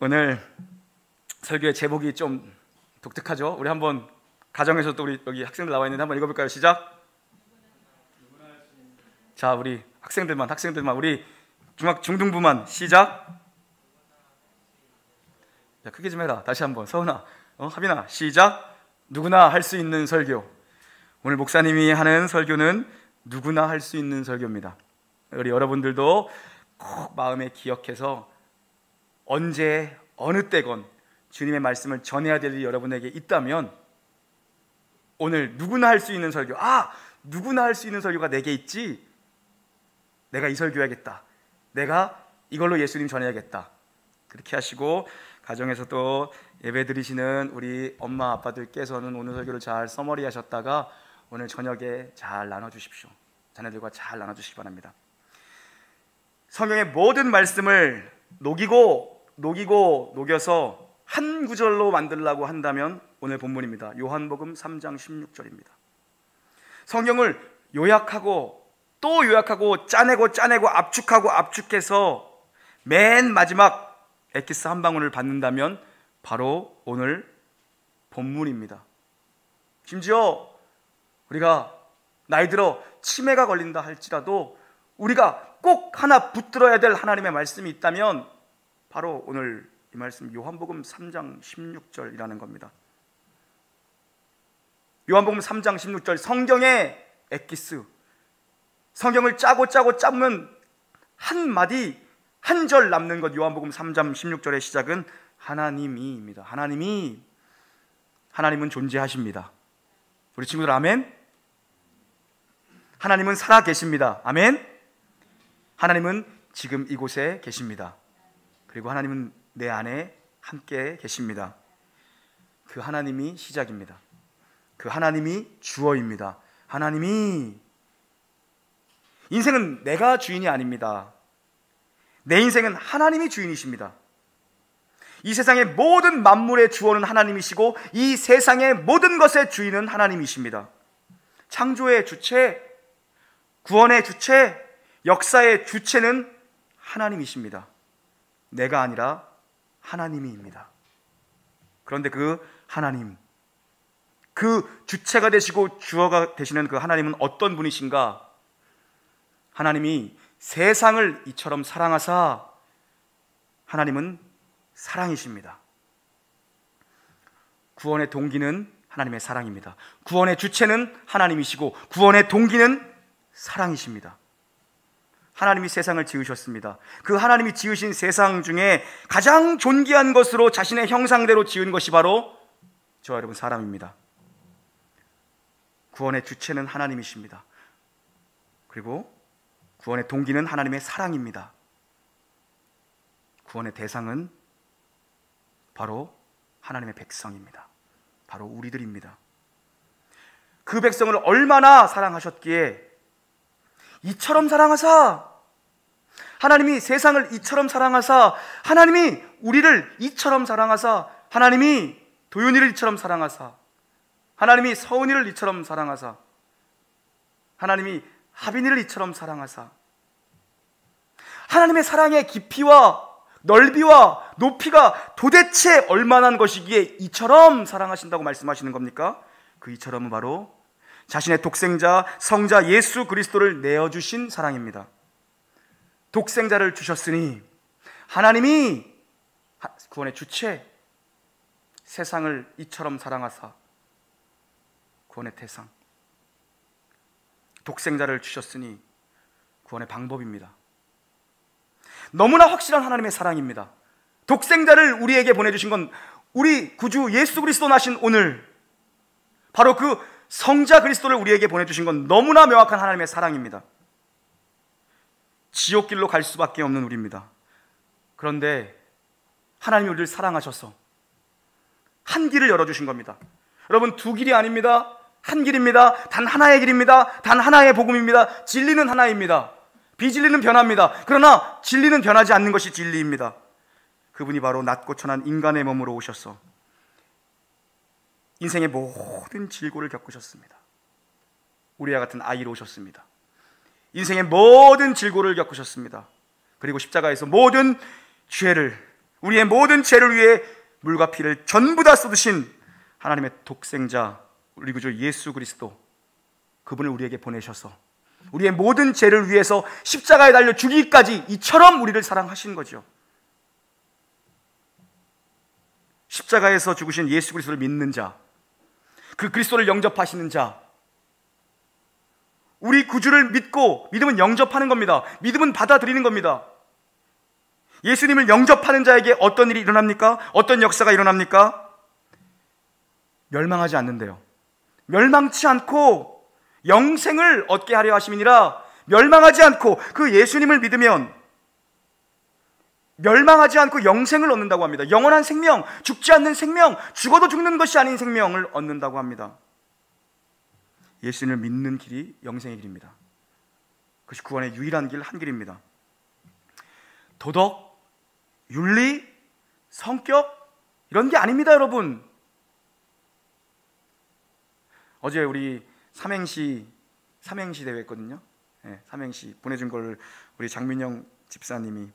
오늘 설교의 제목이 좀 독특하죠? 우리 한번 가정에서 또 우리 여기 학생들 나와 있는데 한번 읽어볼까요? 시작! 자, 우리 학생들만 우리 중등부만 시작! 자, 크게 좀 해라. 다시 한번. 서은아, 하빈아, 시작! 누구나 할 수 있는 설교. 오늘 목사님이 하는 설교는 누구나 할 수 있는 설교입니다. 우리 여러분들도 꼭 마음에 기억해서 언제 어느 때건 주님의 말씀을 전해야 될 일이 여러분에게 있다면 오늘 누구나 할 수 있는 설교, 누구나 할 수 있는 설교가 내게 있지, 내가 이 설교해야겠다, 내가 이걸로 예수님 전해야겠다, 그렇게 하시고 가정에서도 예배 드리시는 우리 엄마 아빠들께서는 오늘 설교를 잘 서머리 하셨다가 오늘 저녁에 잘 나눠주십시오. 자녀들과 잘 나눠주시기 바랍니다. 성경의 모든 말씀을 녹여서 한 구절로 만들려고 한다면 오늘 본문입니다. 요한복음 3장 16절입니다. 성경을 요약하고 또 요약하고 짜내고 압축해서 맨 마지막 엑기스 한 방울을 받는다면 바로 오늘 본문입니다. 심지어 우리가 나이 들어 치매가 걸린다 할지라도 우리가 꼭 하나 붙들어야 될 하나님의 말씀이 있다면 바로 오늘 이 말씀 요한복음 3장 16절이라는 겁니다. 요한복음 3장 16절, 성경의 엑기스, 성경을 짜면 한 마디 한 절 남는 것. 요한복음 3장 16절의 시작은 하나님이입니다. 하나님은 존재하십니다. 우리 친구들 아멘? 하나님은 살아 계십니다. 아멘? 하나님은 지금 이곳에 계십니다. 그리고 하나님은 내 안에 함께 계십니다. 그 하나님이 시작입니다. 그 하나님이 주어입니다. 인생은 내가 주인이 아닙니다. 내 인생은 하나님이 주인이십니다. 이 세상의 모든 만물의 주어는 하나님이시고 이 세상의 모든 것의 주인은 하나님이십니다. 창조의 주체, 구원의 주체, 역사의 주체는 하나님이십니다. 내가 아니라 하나님이입니다. 그런데 그 하나님, 그 주체가 되시고 주어가 되시는 그 하나님은 어떤 분이신가? 하나님이 세상을 이처럼 사랑하사, 하나님은 사랑이십니다. 구원의 동기는 하나님의 사랑입니다. 구원의 주체는 하나님이시고 구원의 동기는 사랑이십니다. 하나님이 세상을 지으셨습니다. 그 하나님이 지으신 세상 중에 가장 존귀한 것으로 자신의 형상대로 지은 것이 바로 저와 여러분 사람입니다. 구원의 주체는 하나님이십니다. 그리고 구원의 동기는 하나님의 사랑입니다. 구원의 대상은 바로 하나님의 백성입니다. 바로 우리들입니다. 그 백성을 얼마나 사랑하셨기에 이처럼 사랑하사, 하나님이 세상을 이처럼 사랑하사, 하나님이 우리를 이처럼 사랑하사, 하나님이 도윤이를 이처럼 사랑하사, 하나님이 서은이를 이처럼 사랑하사, 하나님이 하빈이를 이처럼 사랑하사, 하나님의 사랑의 깊이와 넓이와 높이가 도대체 얼마나 것이기에 이처럼 사랑하신다고 말씀하시는 겁니까? 그 이처럼은 바로 자신의 독생자 성자 예수 그리스도를 내어주신 사랑입니다. 독생자를 주셨으니 하나님이 구원의 주체, 세상을 이처럼 사랑하사 구원의 대상, 독생자를 주셨으니 구원의 방법입니다. 너무나 확실한 하나님의 사랑입니다. 독생자를 우리에게 보내주신 건 우리 구주 예수 그리스도 나신 오늘, 바로 그 성자 그리스도를 우리에게 보내주신 건 너무나 명확한 하나님의 사랑입니다. 지옥길로 갈 수밖에 없는 우리입니다. 그런데 하나님이 우리를 사랑하셔서 한 길을 열어주신 겁니다. 여러분, 두 길이 아닙니다. 한 길입니다. 단 하나의 길입니다. 단 하나의 복음입니다. 진리는 하나입니다. 비진리는 변합니다. 그러나 진리는 변하지 않는 것이 진리입니다. 그분이 바로 낮고 천한 인간의 몸으로 오셔서 인생의 모든 질고를 겪으셨습니다. 우리와 같은 아이로 오셨습니다. 인생의 모든 질고를 겪으셨습니다. 그리고 십자가에서 모든 죄를 우리의 모든 죄를 위해 물과 피를 전부 다 쏟으신 하나님의 독생자 우리 구주 예수 그리스도, 그분을 우리에게 보내셔서 우리의 모든 죄를 위해서 십자가에 달려 죽이기까지 이처럼 우리를 사랑하신 거죠. 십자가에서 죽으신 예수 그리스도를 믿는 자, 그 그리스도를 영접하시는 자, 우리 구주를 믿고, 믿음은 영접하는 겁니다. 믿음은 받아들이는 겁니다. 예수님을 영접하는 자에게 어떤 일이 일어납니까? 어떤 역사가 일어납니까? 멸망하지 않는데요. 멸망치 않고 영생을 얻게 하려 하심이니라. 멸망하지 않고, 그 예수님을 믿으면 멸망하지 않고 영생을 얻는다고 합니다. 영원한 생명, 죽지 않는 생명, 죽어도 죽는 것이 아닌 생명을 얻는다고 합니다. 예수님을 믿는 길이 영생의 길입니다. 그것이 구원의 유일한 길, 한 길입니다. 도덕, 윤리, 성격, 이런 게 아닙니다, 여러분. 어제 우리 삼행시 대회 했거든요. 네, 삼행시 보내준 걸 우리 장민영 집사님이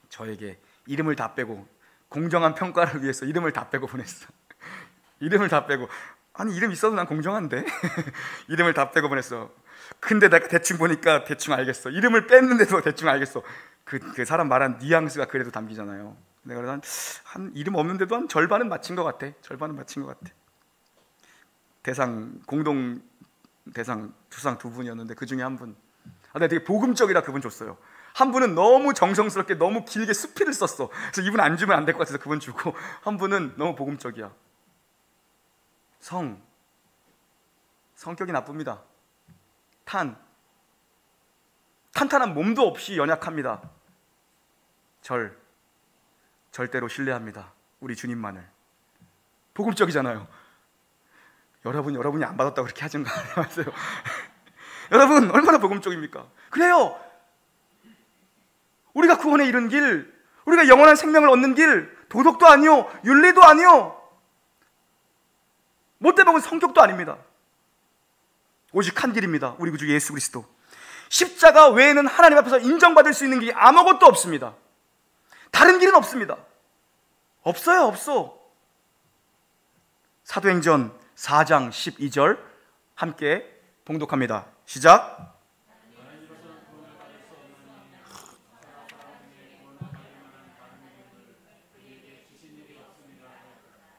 저에게 이름을 다 빼고, 공정한 평가를 위해서 이름을 다 빼고 보냈어. 이름을 다 빼고, 아니 이름 있어도 난 공정한데 이름을 다 빼고 보냈어. 근데 내가 대충 보니까 대충 알겠어. 이름을 뺐는데도 대충 알겠어. 그 사람 말한 뉘앙스가 그래도 담기잖아요. 내가 한 이름 없는데도 한 절반은 맞힌 것 같아. 절반은 맞힌 것 같아. 공동 대상 수상 두 분이었는데 그 중에 한 분, 내가 되게 복음적이라 그분 줬어요. 한 분은 너무 정성스럽게 너무 길게 수필을 썼어. 그래서 이분 안 주면 안 될 것 같아서 그분 주고, 한 분은 너무 복음적이야. 성격이 나쁩니다. 탄탄한 몸도 없이 연약합니다. 절대로 신뢰합니다. 우리 주님만을. 복음적이잖아요. 여러분이 안 받았다고 그렇게 하지 마세요. 여러분 얼마나 복음적입니까? 그래요. 우리가 구원에 이른 길, 우리가 영원한 생명을 얻는 길, 도덕도 아니요, 윤리도 아니요, 못돼 먹은 성격도 아닙니다. 오직 한 길입니다. 우리 구주 예수 그리스도. 십자가 외에는 하나님 앞에서 인정받을 수 있는 길이 아무것도 없습니다. 다른 길은 없습니다. 없어. 사도행전 4장 12절 함께 봉독합니다. 시작.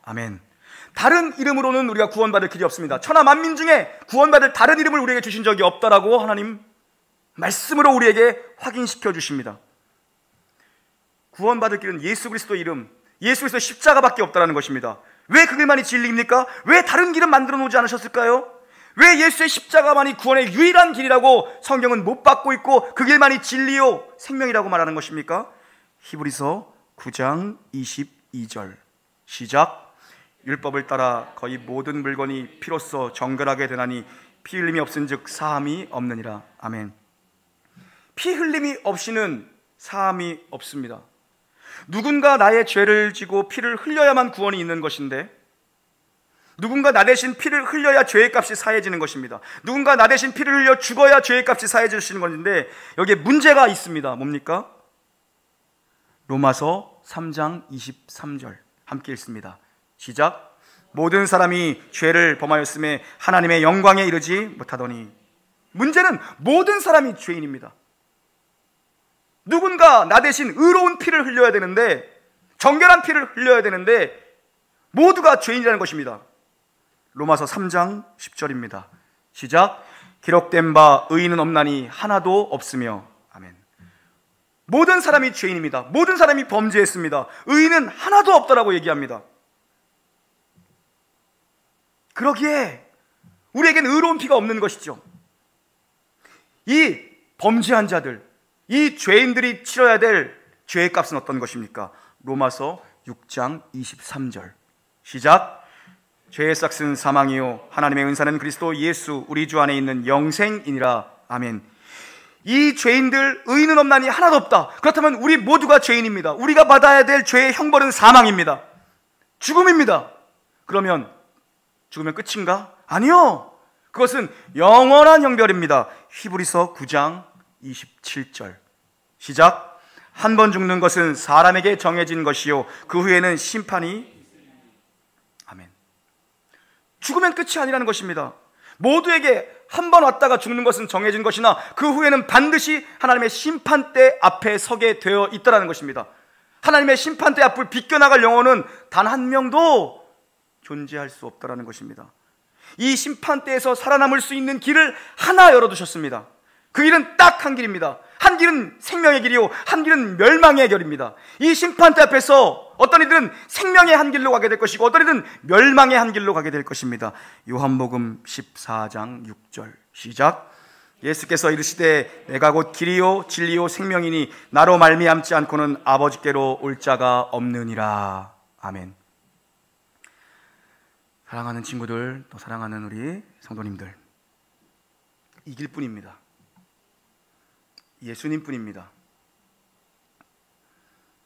아멘. 다른 이름으로는 우리가 구원받을 길이 없습니다. 천하 만민 중에 구원받을 다른 이름을 우리에게 주신 적이 없다라고 하나님 말씀으로 우리에게 확인시켜 주십니다. 구원받을 길은 예수 그리스도 이름, 예수 그리스도 십자가밖에 없다라는 것입니다. 왜 그 길만이 진리입니까? 왜 다른 길은 만들어 놓지 않으셨을까요? 왜 예수의 십자가만이 구원의 유일한 길이라고 성경은 못 받고 있고 그 길만이 진리요 생명이라고 말하는 것입니까? 히브리서 9장 22절 시작. 율법을 따라 거의 모든 물건이 피로써 정결하게 되나니 피 흘림이 없은즉 사함이 없느니라. 아멘. 피 흘림이 없이는 사함이 없습니다. 누군가 나의 죄를 지고 피를 흘려야만 구원이 있는 것인데, 누군가 나 대신 피를 흘려야 죄의 값이 사해지는 것입니다. 누군가 나 대신 피를 흘려 죽어야 죄의 값이 사해지는 것인데, 여기에 문제가 있습니다. 뭡니까? 로마서 3장 23절 함께 읽습니다. 시작. 모든 사람이 죄를 범하였음에 하나님의 영광에 이르지 못하더니. 문제는 모든 사람이 죄인입니다. 누군가 나 대신 의로운 피를 흘려야 되는데, 정결한 피를 흘려야 되는데 모두가 죄인이라는 것입니다. 로마서 3장 10절입니다. 시작. 기록된 바 의인은 없나니 하나도 없으며. 아멘. 모든 사람이 죄인입니다. 모든 사람이 범죄했습니다. 의인은 하나도 없다라고 얘기합니다. 그러기에 우리에겐 의로운 피가 없는 것이죠. 이 범죄한 자들, 이 죄인들이 치러야 될 죄의 값은 어떤 것입니까? 로마서 6장 23절 시작. 죄의 삭은 사망이요 하나님의 은사는 그리스도 예수 우리 주 안에 있는 영생이니라. 아멘. 이 죄인들 의인은 없나니 하나도 없다. 그렇다면 우리 모두가 죄인입니다. 우리가 받아야 될 죄의 형벌은 사망입니다. 죽음입니다. 그러면 죽으면 끝인가? 아니요. 그것은 영원한 형벌입니다. 히브리서 9장 27절 시작. 한 번 죽는 것은 사람에게 정해진 것이요 그 후에는 심판이. 아멘. 죽으면 끝이 아니라는 것입니다. 모두에게 한 번 왔다가 죽는 것은 정해진 것이나 그 후에는 반드시 하나님의 심판대 앞에 서게 되어 있다는 것입니다. 하나님의 심판대 앞을 비껴나갈 영혼은 단 한 명도 존재할 수 없다는 것입니다. 이 심판대에서 살아남을 수 있는 길을 하나 열어두셨습니다. 그 길은 딱 한 길입니다. 한 길은 생명의 길이요 한 길은 멸망의 길입니다. 이 심판대 앞에서 어떤 이들은 생명의 한 길로 가게 될 것이고 어떤 이들은 멸망의 한 길로 가게 될 것입니다. 요한복음 14장 6절 시작. 예수께서 이르시되 내가 곧 길이요 진리요 생명이니 나로 말미암지 않고는 아버지께로 올 자가 없느니라. 아멘. 사랑하는 친구들, 또 사랑하는 우리 성도님들, 이 길뿐입니다. 예수님뿐입니다.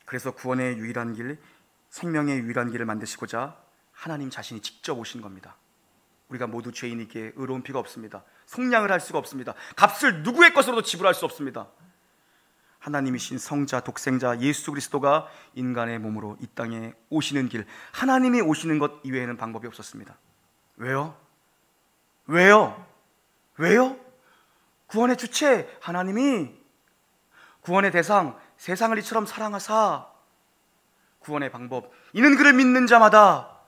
그래서 구원의 유일한 길, 생명의 유일한 길을 만드시고자 하나님 자신이 직접 오신 겁니다. 우리가 모두 죄인이기에 의로운 피가 없습니다. 속량을 할 수가 없습니다. 값을 누구의 것으로도 지불할 수 없습니다. 하나님이신 성자, 독생자 예수 그리스도가 인간의 몸으로 이 땅에 오시는 길, 하나님이 오시는 것 이외에는 방법이 없었습니다. 왜요? 왜요? 왜요? 구원의 주체 하나님이, 구원의 대상 세상을 이처럼 사랑하사, 구원의 방법 이는 그를 믿는 자마다.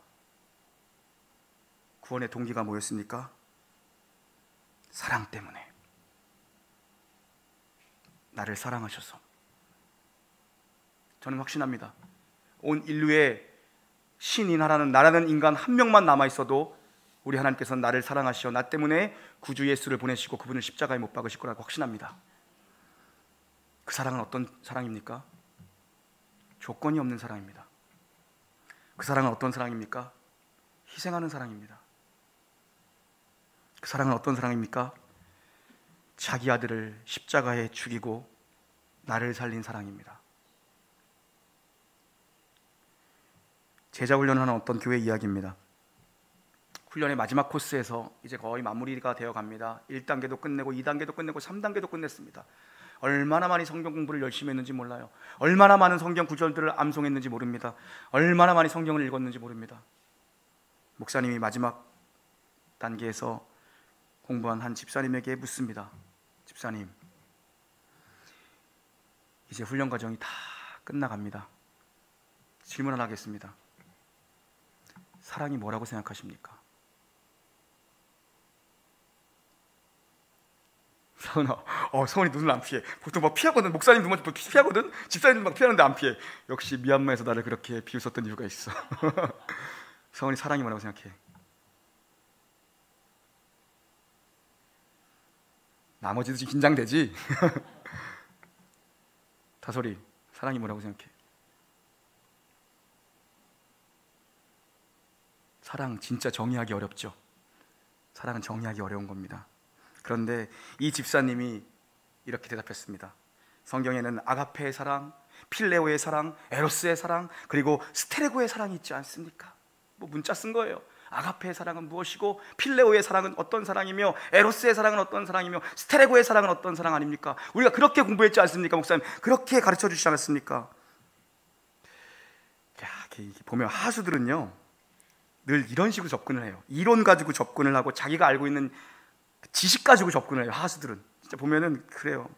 구원의 동기가 뭐였습니까? 사랑 때문에. 나를 사랑하셔서. 저는 확신합니다. 온 인류에 신인하라는 나라는 인간 한 명만 남아있어도 우리 하나님께서는 나를 사랑하시어 나 때문에 구주 예수를 보내시고 그분을 십자가에 못 박으실 거라고 확신합니다. 그 사랑은 어떤 사랑입니까? 조건이 없는 사랑입니다. 그 사랑은 어떤 사랑입니까? 희생하는 사랑입니다. 그 사랑은 어떤 사랑입니까? 자기 아들을 십자가에 죽이고 나를 살린 사랑입니다. 제자 훈련을 하는 어떤 교회 이야기입니다. 훈련의 마지막 코스에서 이제 거의 마무리가 되어 갑니다. 1단계도 끝내고 2단계도 끝내고 3단계도 끝냈습니다. 얼마나 많이 성경 공부를 열심히 했는지 몰라요. 얼마나 많은 성경 구절들을 암송했는지 모릅니다. 얼마나 많이 성경을 읽었는지 모릅니다. 목사님이 마지막 단계에서 공부한 한 집사님에게 묻습니다. 집사님, 이제 훈련 과정이 다 끝나갑니다. 질문을 하겠습니다. 사랑이 뭐라고 생각하십니까? 성원이 눈을 안 피해. 보통 막 피하거든. 목사님 눈만 피하거든. 집사님 막 피하는데 안 피해. 역시 미얀마에서 나를 그렇게 비웃었던 이유가 있어. 성원이 사랑이 뭐라고 생각해? 나머지도 지금 긴장되지? 다솔이, 사랑이 뭐라고 생각해? 사랑 진짜 정의하기 어렵죠. 사랑은 정의하기 어려운 겁니다. 그런데 이 집사님이 이렇게 대답했습니다. 성경에는 아가페의 사랑, 필레오의 사랑, 에로스의 사랑, 그리고 스테레고의 사랑이 있지 않습니까? 뭐 문자 쓴 거예요. 아가페의 사랑은 무엇이고, 필레오의 사랑은 어떤 사랑이며, 에로스의 사랑은 어떤 사랑이며, 스테레고의 사랑은 어떤 사랑 아닙니까? 우리가 그렇게 공부했지 않습니까, 목사님? 그렇게 가르쳐 주시지 않았습니까? 야, 보면 하수들은요 늘 이런 식으로 접근을 해요. 이론 가지고 접근을 하고 자기가 알고 있는 지식 가지고 접근을 해요. 하수들은 진짜 보면은 그래요.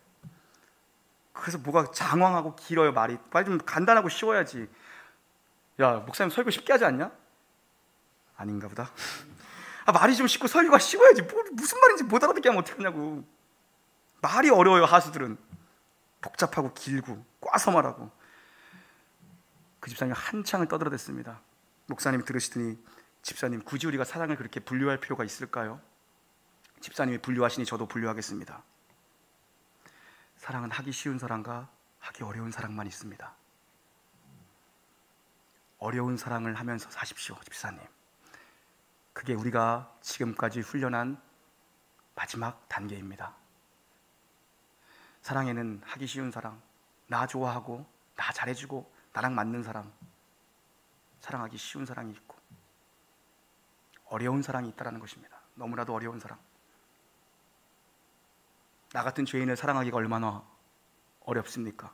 그래서 뭐가 장황하고 길어요. 말이 빨리 좀 간단하고 쉬워야지. 야, 목사님 설교 쉽게 하지 않냐? 아닌가 보다. 말이 좀 쉽고 설교가 쉬워야지. 무슨 말인지 못 알아듣게 하면 어떡하냐고. 말이 어려워요. 하수들은 복잡하고 길고 꽈서 말하고. 그 집사님이 한창을 떠들어댔습니다. 목사님이 들으시더니, 집사님, 굳이 우리가 사랑을 그렇게 분류할 필요가 있을까요? 집사님이 분류하시니 저도 분류하겠습니다. 사랑은 하기 쉬운 사랑과 하기 어려운 사랑만 있습니다. 어려운 사랑을 하면서 사십시오, 집사님. 그게 우리가 지금까지 훈련한 마지막 단계입니다. 사랑에는 하기 쉬운 사랑, 나 좋아하고 나 잘해주고 나랑 맞는 사랑, 사랑하기 쉬운 사랑이 있고 어려운 사랑이 있다는 것입니다. 너무나도 어려운 사랑. 나 같은 죄인을 사랑하기가 얼마나 어렵습니까?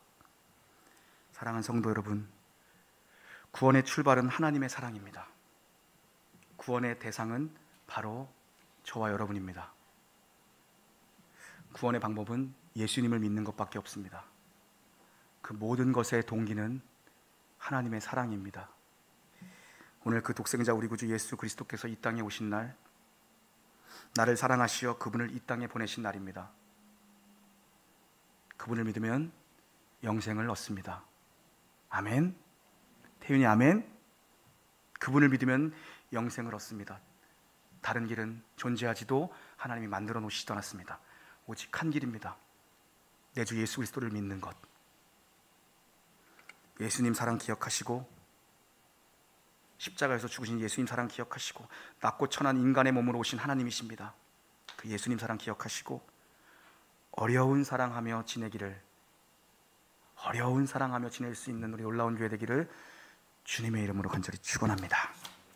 사랑하는 성도 여러분, 구원의 출발은 하나님의 사랑입니다. 구원의 대상은 바로 저와 여러분입니다. 구원의 방법은 예수님을 믿는 것밖에 없습니다. 그 모든 것의 동기는 하나님의 사랑입니다. 오늘 그 독생자 우리 구주 예수 그리스도께서 이 땅에 오신 날, 나를 사랑하시어 그분을 이 땅에 보내신 날입니다. 그분을 믿으면 영생을 얻습니다. 아멘. 태윤이 아멘. 그분을 믿으면 영생을 얻습니다. 다른 길은 존재하지도 하나님이 만들어 놓으시지 않았습니다. 오직 한 길입니다. 내 주 예수 그리스도를 믿는 것. 예수님 사랑 기억하시고, 십자가에서 죽으신 예수님 사랑 기억하시고, 낮고 천한 인간의 몸으로 오신 하나님이십니다. 그 예수님 사랑 기억하시고, 어려운 사랑하며 지내기를, 어려운 사랑하며 지낼 수 있는 우리 놀라운 교회 되기를 주님의 이름으로 간절히 축원합니다.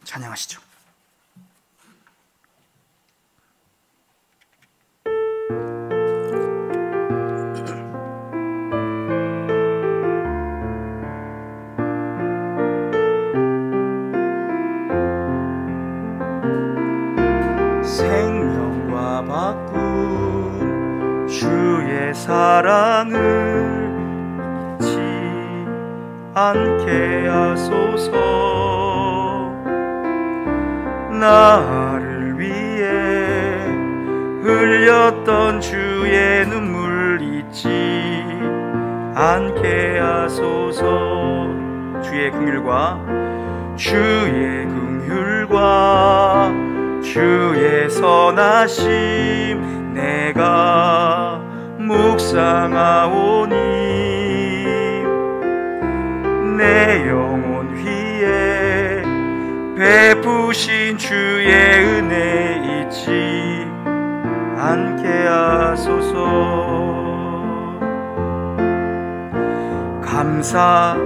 찬양하시죠. 생명과 바꾼 주의 사랑을 잊지 않게 하소서. 나를 위해 흘렸던 주의 눈물 잊지 않게 하소서. 주의 긍휼과 주의 선하심 내가 묵상하오니, 내 영혼 위에 베푸신 주의 은혜 잊지 않게 하소서. 감사합니다.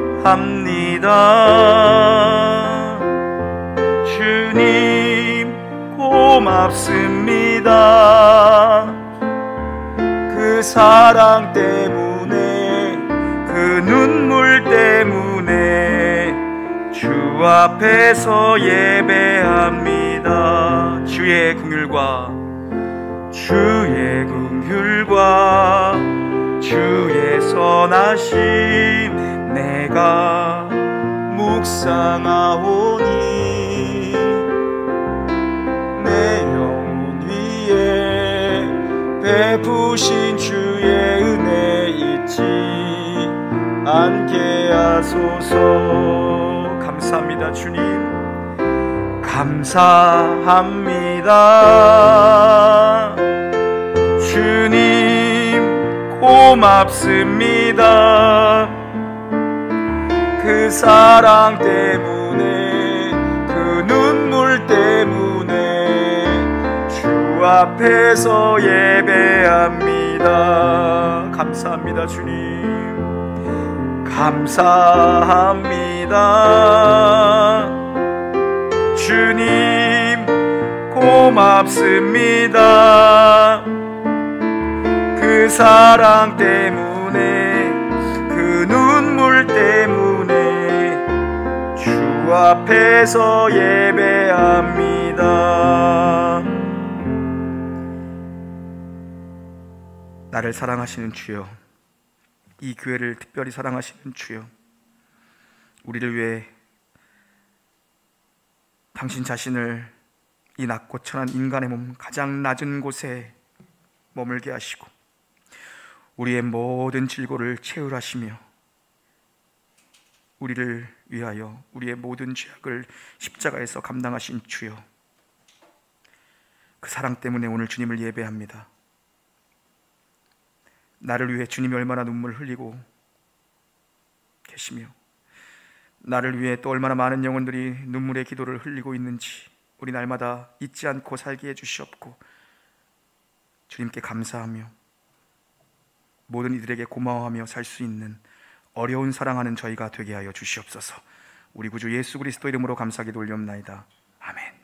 주님 고맙습니다. 그 사랑 때문에, 그 눈물 때문에 주 앞에서 예배합니다. 주의 긍휼과 주의 선하심 내가 묵상하오니, 내 영혼 위에 베푸신 주의 은혜 잊지 않게 하소서. 감사합니다. 주님 감사합니다. 주님 고맙습니다. 그 사랑 때문에, 그 눈물 때문에 주 앞에서 예배합니다. 감사합니다. 주님 감사합니다. 주님 고맙습니다. 그 사랑 때문에, 그 눈물 때문에 주 앞에서 예배합니다. 나를 사랑하시는 주여, 이 교회를 특별히 사랑하시는 주여, 우리를 위해 당신 자신을 이 낮고 천한 인간의 몸 가장 낮은 곳에 머물게 하시고 우리의 모든 질고를 채울하시며 우리를 위하여 우리의 모든 죄악을 십자가에서 감당하신 주여, 그 사랑 때문에 오늘 주님을 예배합니다. 나를 위해 주님이 얼마나 눈물을 흘리고 계시며 나를 위해 또 얼마나 많은 영혼들이 눈물의 기도를 흘리고 있는지 우리 날마다 잊지 않고 살게 해주시옵고, 주님께 감사하며 모든 이들에게 고마워하며 살 수 있는 어려운 사랑하는 저희가 되게 하여 주시옵소서. 우리 구주 예수 그리스도 이름으로 감사하게 돌려옵나이다. 아멘.